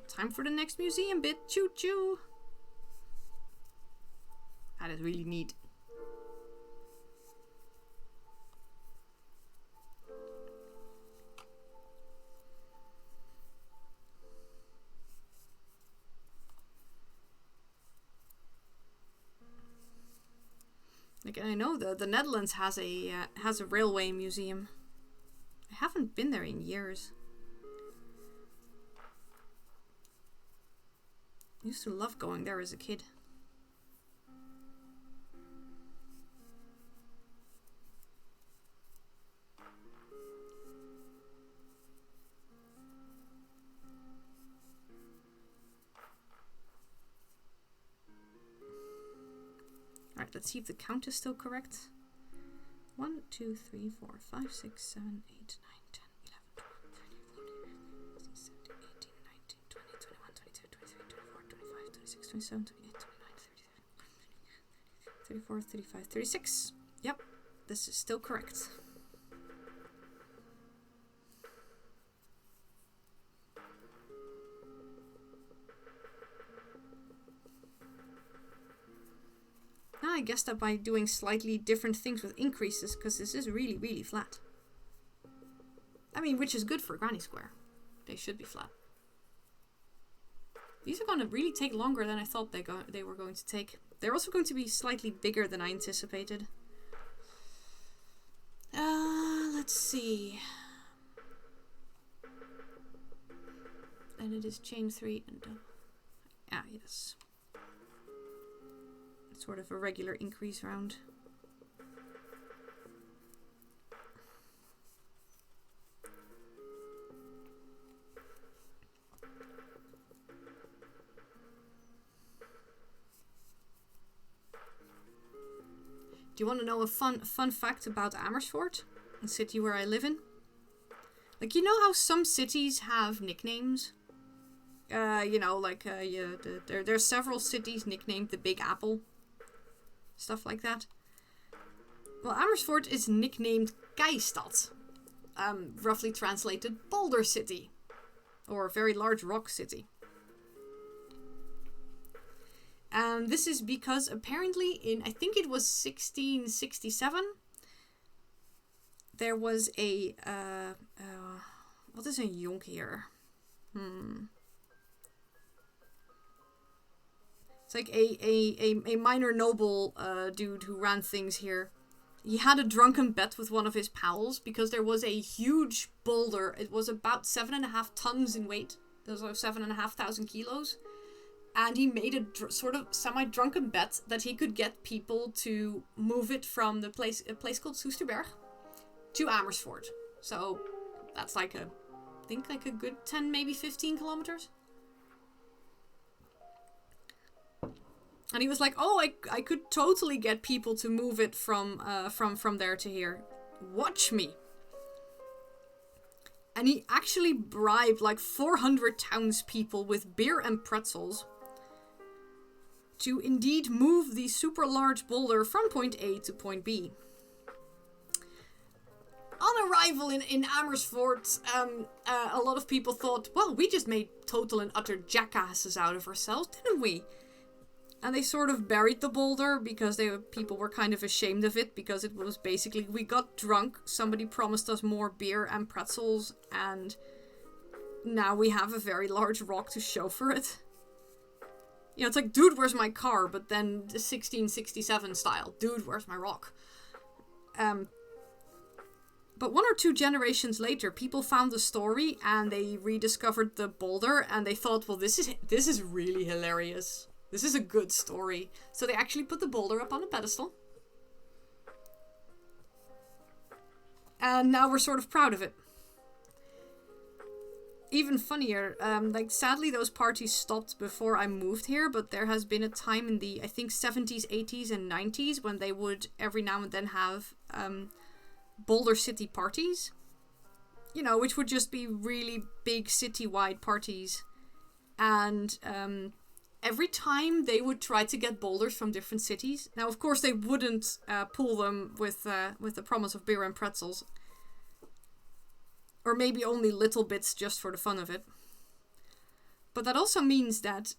time for the next museum bit. Choo choo. That is really neat. Like, I know the Netherlands has a railway museum. I haven't been there in years. I used to love going there as a kid. Alright, let's see if the count is still correct. 1, 2, 3, 4, 5, 6, 7, 8, 9, 10, 11, 12, 13, 14, 15, 16, 17, 18, 19, 20, 21, 22, 23, 24, 25, 26, 27, 28, 29, 30, 34, 35, 36. Yep, this is still correct. Now I guess that by doing slightly different things with increases, because this is really, really flat. I mean, which is good for Granny Square. They should be flat. These are going to really take longer than I thought they were going to take. They're also going to be slightly bigger than I anticipated. Let's see. And it is chain 3 and yes. Sort of a regular increase round. Do you want to know a fun fact about Amersfoort, the city where I live in? Like, you know how some cities have nicknames? You know, like there's several cities nicknamed the Big Apple. Stuff like that. Well, Amersfoort is nicknamed Keistad. Roughly translated Boulder City. Or very large rock city. And this is because apparently in, I think it was 1667, there was a, what is een jonkheer? It's like a minor noble dude who ran things here. He had a drunken bet with one of his pals because there was a huge boulder. It was about 7.5 tons in weight. Those are 7,500 kilos. And he made a sort of semi-drunken bet that he could get people to move it from a place called Soesterberg to Amersfoort. So that's like I think like a good 10, maybe 15 kilometers. And he was like, oh, I could totally get people to move it from there to here. Watch me. And he actually bribed like 400 townspeople with beer and pretzels to indeed move the super large boulder from point A to point B. On arrival in Amersfoort, a lot of people thought, well, we just made total and utter jackasses out of ourselves, didn't we? And they sort of buried the boulder because people were kind of ashamed of it because it was basically, we got drunk, somebody promised us more beer and pretzels, and now we have a very large rock to show for it. You know, it's like, dude, where's my car? But then the 1667 style, dude, where's my rock? But 1 or 2 generations later, people found the story and they rediscovered the boulder and they thought, well, this is really hilarious. This is a good story. So they actually put the boulder up on a pedestal. And now we're sort of proud of it. Even funnier, like sadly those parties stopped before I moved here, but there has been a time in the, I think, 70s, 80s and 90s when they would every now and then have Boulder City parties. You know, which would just be really big citywide parties. And every time they would try to get boulders from different cities. Now, of course, they wouldn't pull them with the promise of beer and pretzels. Or maybe only little bits just for the fun of it. But that also means that